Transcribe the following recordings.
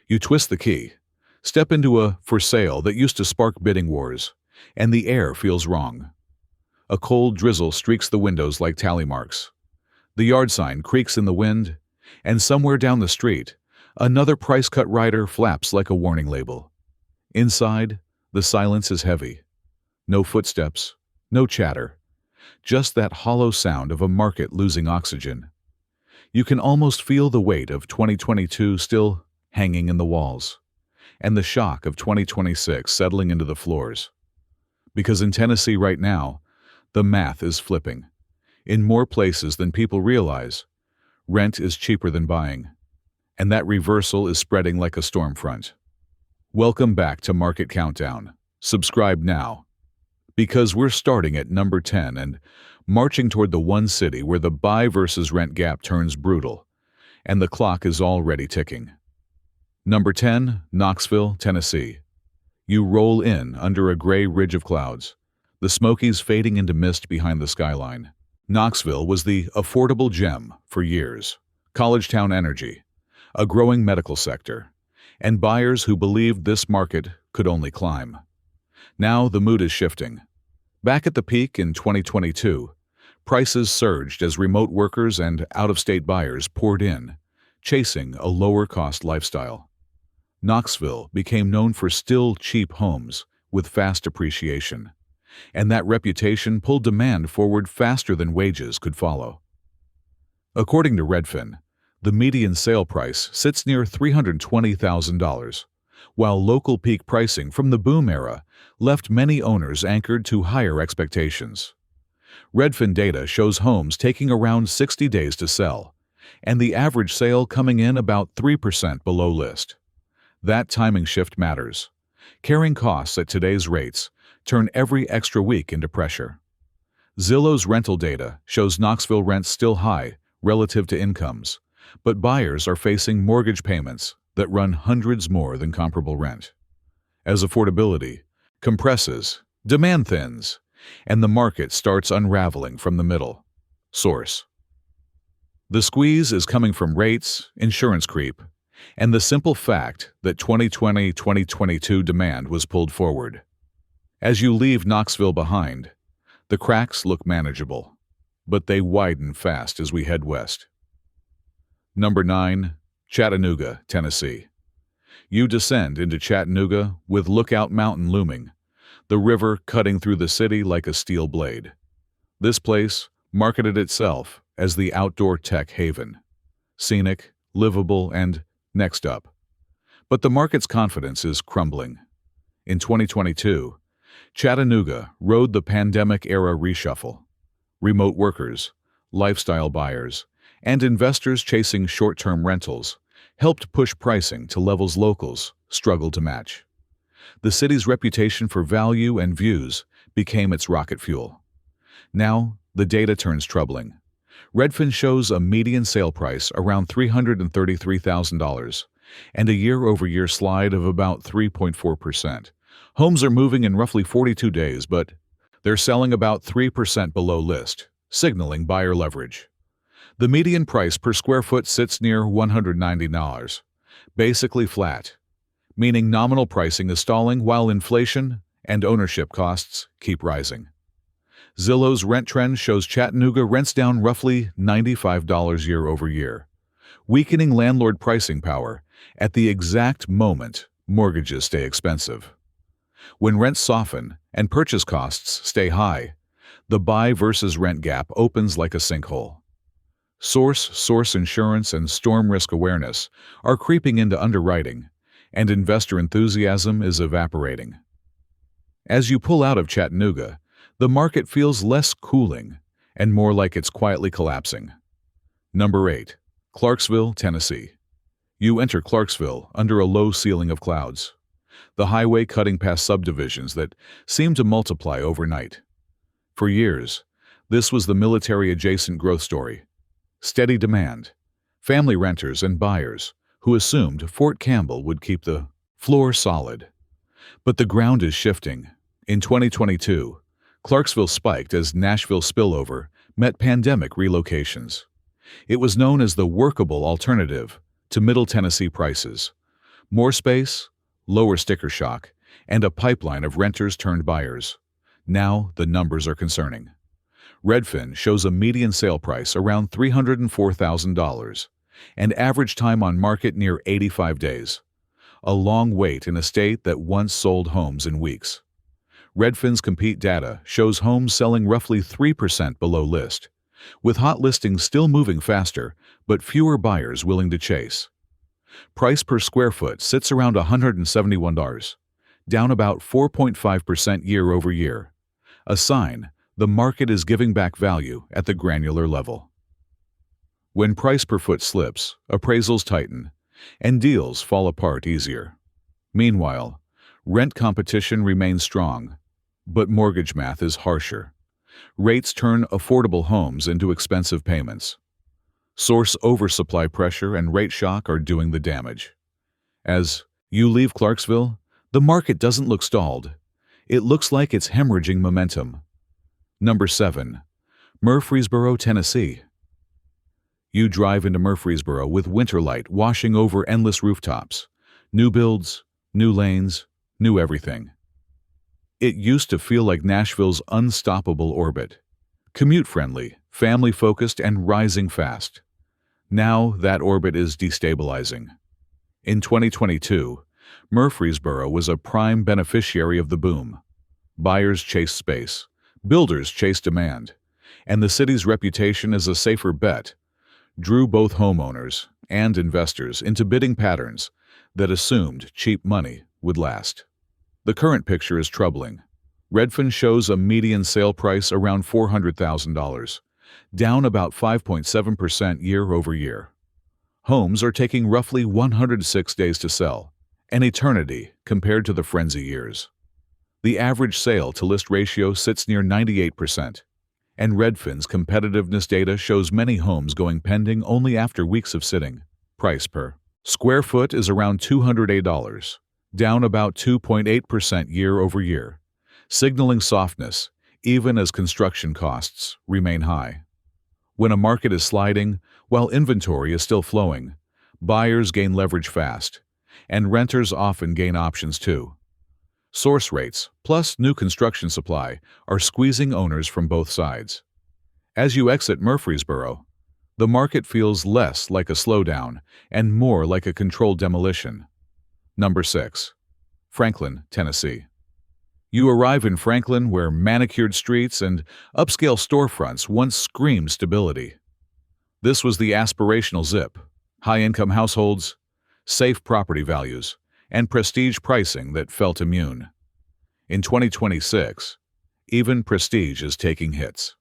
You twist the key, step into a for sale that used to spark bidding wars, and the air feels wrong. A cold drizzle streaks the windows like tally marks. The yard sign creaks in the wind, and somewhere down the street, another price-cut rider flaps like a warning label. Inside, the silence is heavy. No footsteps, no chatter, just that hollow sound of a market losing oxygen. You can almost feel the weight of 2022 still hanging in the walls, and the shock of 2026 settling into the floors. Because in Tennessee right now, the math is flipping. In more places than people realize, rent is cheaper than buying, and that reversal is spreading like a storm front. Welcome back to Market Countdown. Subscribe now, because we're starting at number 10 and marching toward the one city where the buy versus rent gap turns brutal, and the clock is already ticking. Number 10, Knoxville, Tennessee. You roll in under a gray ridge of clouds, the Smokies fading into mist behind the skyline. Knoxville was the affordable gem for years. College town energy, a growing medical sector, and buyers who believed this market could only climb. Now the mood is shifting. Back at the peak in 2022, prices surged as remote workers and out-of-state buyers poured in, chasing a lower-cost lifestyle. Knoxville became known for still cheap homes with fast appreciation, and that reputation pulled demand forward faster than wages could follow. According to Redfin, the median sale price sits near $320,000, while local peak pricing from the boom era left many owners anchored to higher expectations. Redfin data shows homes taking around 60 days to sell, and the average sale coming in about 3% below list. That timing shift matters. Carrying costs at today's rates turn every extra week into pressure. Zillow's rental data shows Knoxville rents still high relative to incomes, but buyers are facing mortgage payments that run hundreds more than comparable rent. As affordability compresses, demand thins, and the market starts unraveling from the middle. Source: the squeeze is coming from rates, insurance creep, and the simple fact that 2020-2022 demand was pulled forward. As you leave Knoxville behind, the cracks look manageable, but they widen fast as we head west. Number 9, Chattanooga, Tennessee. You descend into Chattanooga with Lookout Mountain looming, the river cutting through the city like a steel blade. This place marketed itself as the outdoor tech haven, scenic, livable, and next up. But the market's confidence is crumbling. In 2022, Chattanooga rode the pandemic-era reshuffle. Remote workers, lifestyle buyers, and investors chasing short-term rentals helped push pricing to levels locals struggled to match. The city's reputation for value and views became its rocket fuel. Now, the data turns troubling. Redfin shows a median sale price around $333,000 and a year-over-year slide of about 3.4%. Homes are moving in roughly 42 days, but they're selling about 3% below list, signaling buyer leverage. The median price per square foot sits near $190, basically flat, meaning nominal pricing is stalling while inflation and ownership costs keep rising. Zillow's rent trend shows Chattanooga rents down roughly $95 year over year, weakening landlord pricing power at the exact moment mortgages stay expensive. When rents soften and purchase costs stay high, the buy versus rent gap opens like a sinkhole. Source insurance and storm risk awareness are creeping into underwriting, and investor enthusiasm is evaporating. As you pull out of Chattanooga, the market feels less cooling and more like it's quietly collapsing. Number 8, Clarksville, Tennessee. You enter Clarksville under a low ceiling of clouds, the highway cutting past subdivisions that seem to multiply overnight. For years, this was the military-adjacent growth story. Steady demand, family renters and buyers who assumed Fort Campbell would keep the floor solid. But the ground is shifting. In 2022, Clarksville spiked as Nashville spillover met pandemic relocations. It was known as the workable alternative to Middle Tennessee prices, More space, lower sticker shock, and a pipeline of renters turned buyers. Now the numbers are concerning. Redfin shows a median sale price around $304,000 and average time on market near 85 days. A long wait in a state that once sold homes in weeks. Redfin's Compete data shows homes selling roughly 3% below list, with hot listings still moving faster but fewer buyers willing to chase. Price per square foot sits around $171, down about 4.5% year over year, a sign the market is giving back value at the granular level. When price per foot slips, appraisals tighten, and deals fall apart easier. Meanwhile, rent competition remains strong, but mortgage math is harsher. Rates turn affordable homes into expensive payments. Source oversupply pressure and rate shock are doing the damage. As you leave Clarksville, the market doesn't look stalled. It looks like it's hemorrhaging momentum. Number 7. Murfreesboro, Tennessee. You drive into Murfreesboro with winterlight washing over endless rooftops. New builds, new lanes, new everything. It used to feel like Nashville's unstoppable orbit. Commute-friendly, family-focused, and rising fast. Now that orbit is destabilizing. In 2022, Murfreesboro was a prime beneficiary of the boom. Buyers chased space, builders chased demand, and the city's reputation as a safer bet drew both homeowners and investors into bidding patterns that assumed cheap money would last. The current picture is troubling. Redfin shows a median sale price around $400,000, down about 5.7% year over year. Homes are taking roughly 106 days to sell, an eternity compared to the frenzy years. The average sale-to-list ratio sits near 98%, and Redfin's competitiveness data shows many homes going pending only after weeks of sitting. Price per square foot is around $208, down about 2.8% year over year, signaling softness even as construction costs remain high. When a market is sliding, while inventory is still flowing, buyers gain leverage fast, and renters often gain options too. Source rates, plus new construction supply, are squeezing owners from both sides. As you exit Murfreesboro, the market feels less like a slowdown and more like a controlled demolition. Number 6. Franklin, Tennessee. You arrive in Franklin where manicured streets and upscale storefronts once screamed stability. This was the aspirational zip: high-income households, safe property values, and prestige pricing that felt immune. In 2026, even prestige is taking hits.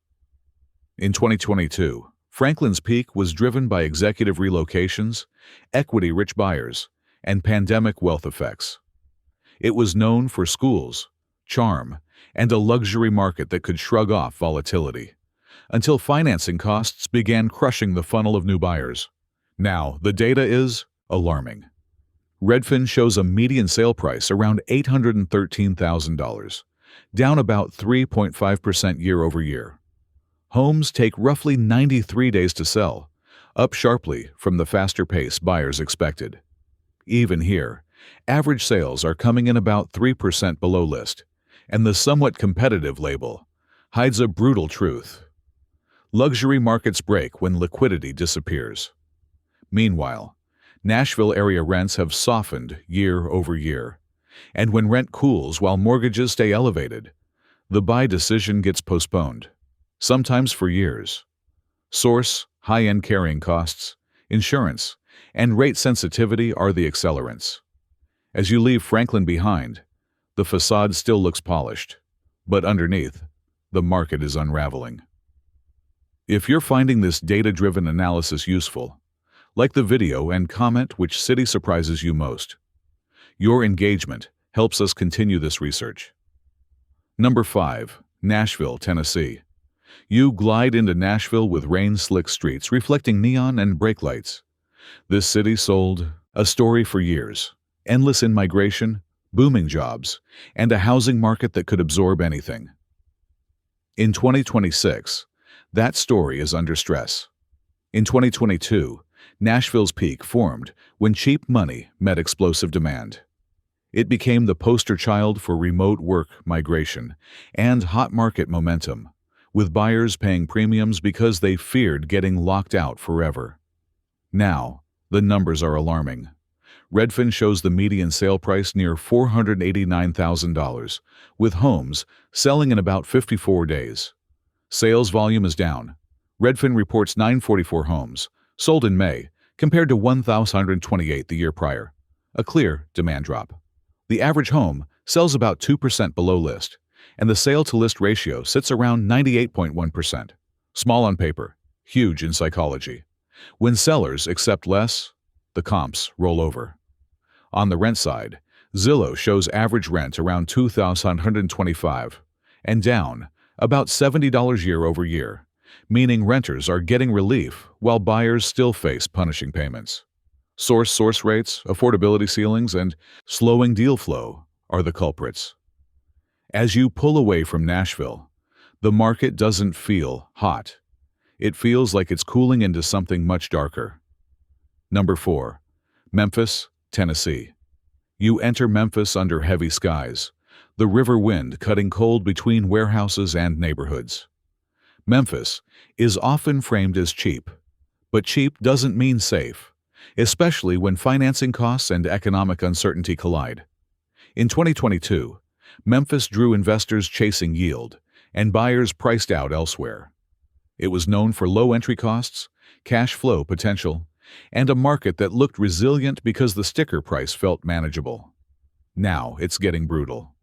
In 2022, Franklin's peak was driven by executive relocations, equity-rich buyers, and pandemic wealth effects. It was known for schools, charm, and a luxury market that could shrug off volatility, until financing costs began crushing the funnel of new buyers. Now, the data is alarming. Redfin shows a median sale price around $813,000, down about 3.5% year over year. Homes take roughly 93 days to sell, up sharply from the faster pace buyers expected. Even here, average sales are coming in about 3% below list, and the somewhat competitive label hides a brutal truth. Luxury markets break when liquidity disappears. Meanwhile, Nashville area rents have softened year over year, and when rent cools while mortgages stay elevated, the buy decision gets postponed, sometimes for years. Source, high-end carrying costs, insurance, and rate sensitivity are the accelerants. As you leave Franklin behind, the facade still looks polished, but underneath, the market is unraveling. If you're finding this data-driven analysis useful, like the video and comment which city surprises you most. Your engagement helps us continue this research. Number 5. Nashville, Tennessee. You glide into Nashville with rain-slick streets reflecting neon and brake lights. This city sold a story for years: endless in-migration, booming jobs, and a housing market that could absorb anything. In 2026, that story is under stress. In 2022, Nashville's peak formed when cheap money met explosive demand. It became the poster child for remote work migration and hot market momentum, with buyers paying premiums because they feared getting locked out forever. Now, the numbers are alarming. Redfin shows the median sale price near $489,000, with homes selling in about 54 days. Sales volume is down. Redfin reports 944 homes sold in May, compared to 1,128 the year prior, a clear demand drop. The average home sells about 2% below list, and the sale-to-list ratio sits around 98.1%. Small on paper, huge in psychology. When sellers accept less, the comps roll over. On the rent side, Zillow shows average rent around $2,125 and down about $70 year over year, meaning renters are getting relief while buyers still face punishing payments. Source rates, affordability ceilings, and slowing deal flow are the culprits. As you pull away from Nashville, the market doesn't feel hot. It feels like it's cooling into something much darker. Number 4. Memphis, Tennessee. You enter Memphis under heavy skies, the river wind cutting cold between warehouses and neighborhoods. Memphis is often framed as cheap, but cheap doesn't mean safe, especially when financing costs and economic uncertainty collide. In 2022, Memphis drew investors chasing yield and buyers priced out elsewhere. It was known for low entry costs, cash flow potential, and a market that looked resilient because the sticker price felt manageable. Now it's getting brutal.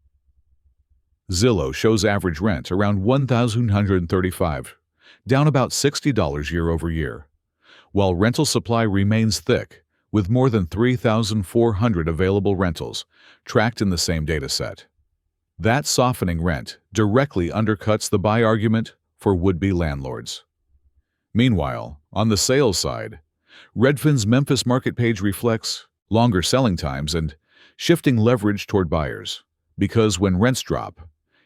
Zillow shows average rent around $1,135, down about $60 year over year, while rental supply remains thick, with more than 3,400 available rentals tracked in the same dataset. That softening rent directly undercuts the buy argument for would-be landlords. Meanwhile, on the sales side, Redfin's Memphis market page reflects longer selling times and shifting leverage toward buyers, because when rents drop,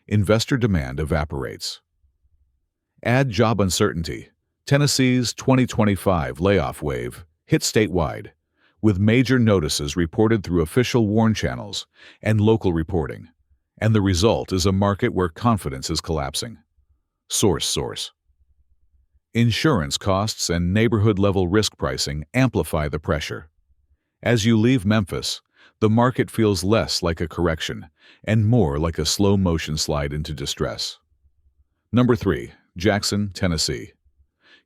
investor demand evaporates. Add job uncertainty. Tennessee's 2025 layoff wave hit statewide, with major notices reported through official warn channels and local reporting, and the result is a market where confidence is collapsing. Source. Insurance costs and neighborhood-level risk pricing amplify the pressure. As you leave Memphis, the market feels less like a correction and more like a slow-motion slide into distress. Number 3. Jackson, Tennessee.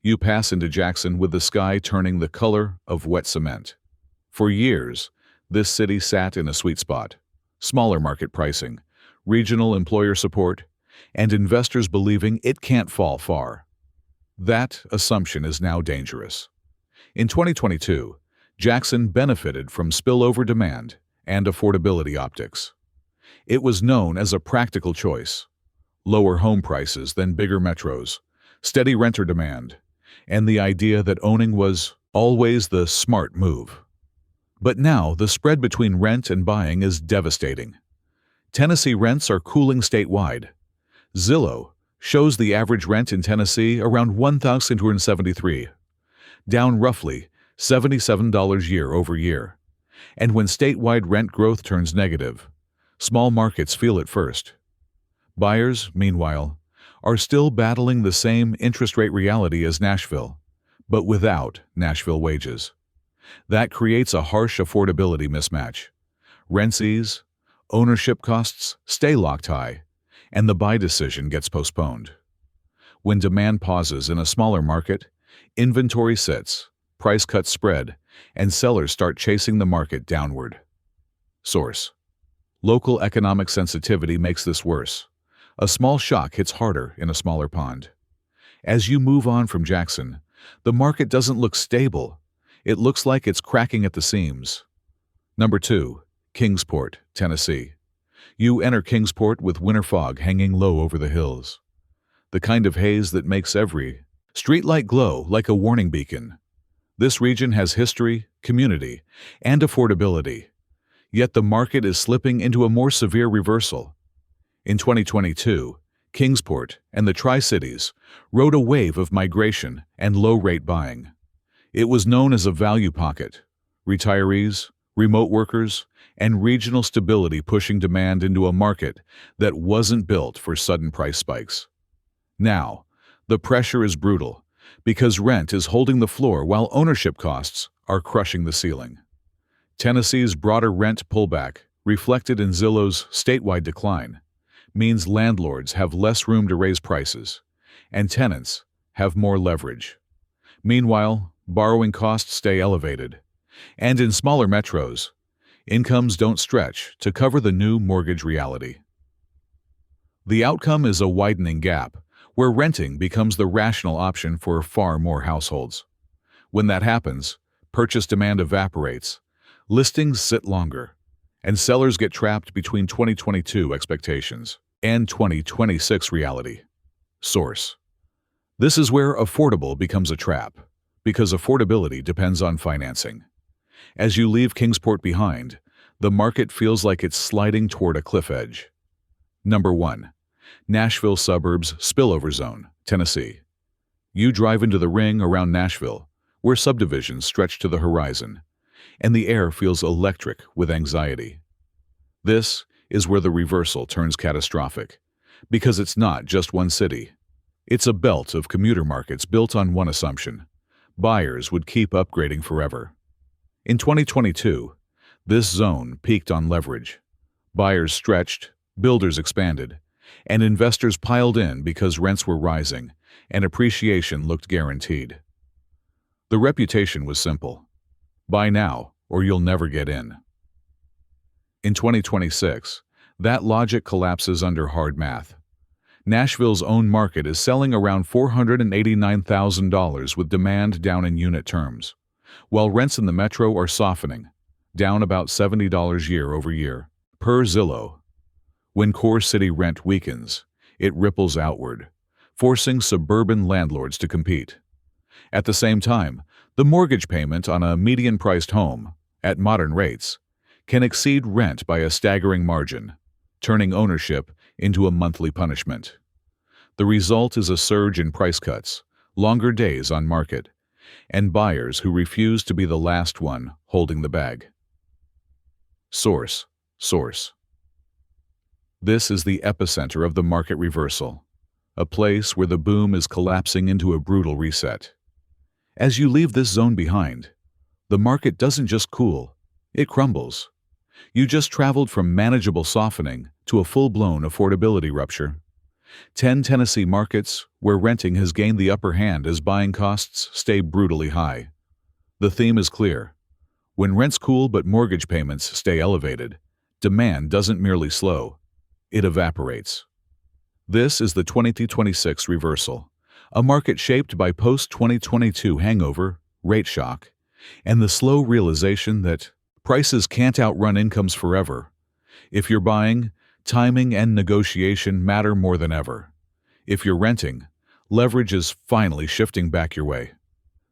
You pass into Jackson with the sky turning the color of wet cement. For years, this city sat in a sweet spot. Smaller market pricing, regional employer support, and investors believing it can't fall far. That assumption is now dangerous. In 2022, Jackson benefited from spillover demand and affordability optics. It was known as a practical choice: lower home prices than bigger metros, steady renter demand, and the idea that owning was always the smart move. But now the spread between rent and buying is devastating. Tennessee rents are cooling statewide. Zillow shows the average rent in Tennessee around $1,273, down roughly $77 year over year. And when statewide rent growth turns negative, small markets feel it first. Buyers, meanwhile, are still battling the same interest rate reality as Nashville, but without Nashville wages. That creates a harsh affordability mismatch. Rents ease, ownership costs stay locked high, and the buy decision gets postponed. When demand pauses in a smaller market, inventory sits, price cuts spread, and sellers start chasing the market downward. Source. Local economic sensitivity makes this worse. A small shock hits harder in a smaller pond. As you move on from Jackson, the market doesn't look stable. It looks like it's cracking at the seams. Number 2. Kingsport, Tennessee. You enter Kingsport with winter fog hanging low over the hills. The kind of haze that makes every streetlight glow like a warning beacon. This region has history, community, and affordability. Yet the market is slipping into a more severe reversal. In 2022, Kingsport and the Tri-Cities rode a wave of migration and low-rate buying. It was known as a value pocket. Retirees, remote workers, and regional stability pushing demand into a market that wasn't built for sudden price spikes. Now, the pressure is brutal because rent is holding the floor while ownership costs are crushing the ceiling. Tennessee's broader rent pullback, reflected in Zillow's statewide decline, means landlords have less room to raise prices, and tenants have more leverage. Meanwhile, borrowing costs stay elevated, and in smaller metros, incomes don't stretch to cover the new mortgage reality. The outcome is a widening gap, where renting becomes the rational option for far more households. When that happens, purchase demand evaporates, listings sit longer, and sellers get trapped between 2022 expectations and 2026 reality. Source: this is where affordable becomes a trap, because affordability depends on financing. As you leave Kingsport behind, the market feels like it's sliding toward a cliff edge. Number 1. Nashville suburbs spillover zone, Tennessee. You drive into the ring around Nashville, where subdivisions stretch to the horizon, and the air feels electric with anxiety. This is where the reversal turns catastrophic, because it's not just one city. It's a belt of commuter markets built on one assumption: buyers would keep upgrading forever. In 2022, this zone peaked on leverage. Buyers stretched, builders expanded, and investors piled in because rents were rising and appreciation looked guaranteed. The reputation was simple: buy now or you'll never get in. In 2026, that logic collapses under hard math. Nashville's own market is selling around $489,000 with demand down in unit terms, while rents in the metro are softening, down about $70 year over year, per Zillow. When core city rent weakens, it ripples outward, forcing suburban landlords to compete. At the same time, the mortgage payment on a median-priced home, at modern rates, can exceed rent by a staggering margin, turning ownership into a monthly punishment. The result is a surge in price cuts, longer days on market, and buyers who refuse to be the last one holding the bag. Source: this is the epicenter of the market reversal, a place where the boom is collapsing into a brutal reset. As you leave this zone behind, the market doesn't just cool, it crumbles. You just traveled from manageable softening to a full-blown affordability rupture. 10 Tennessee markets where renting has gained the upper hand as buying costs stay brutally high. The theme is clear. When rents cool but mortgage payments stay elevated, demand doesn't merely slow, it evaporates. This is the 2026 reversal, a market shaped by post-2022 hangover, rate shock, and the slow realization that prices can't outrun incomes forever. If you're buying, timing and negotiation matter more than ever. If you're renting, leverage is finally shifting back your way.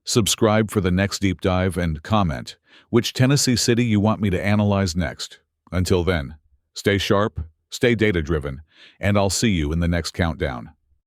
Subscribe for the next deep dive and comment which Tennessee city you want me to analyze next. Until then, stay sharp, stay data-driven, and I'll see you in the next countdown.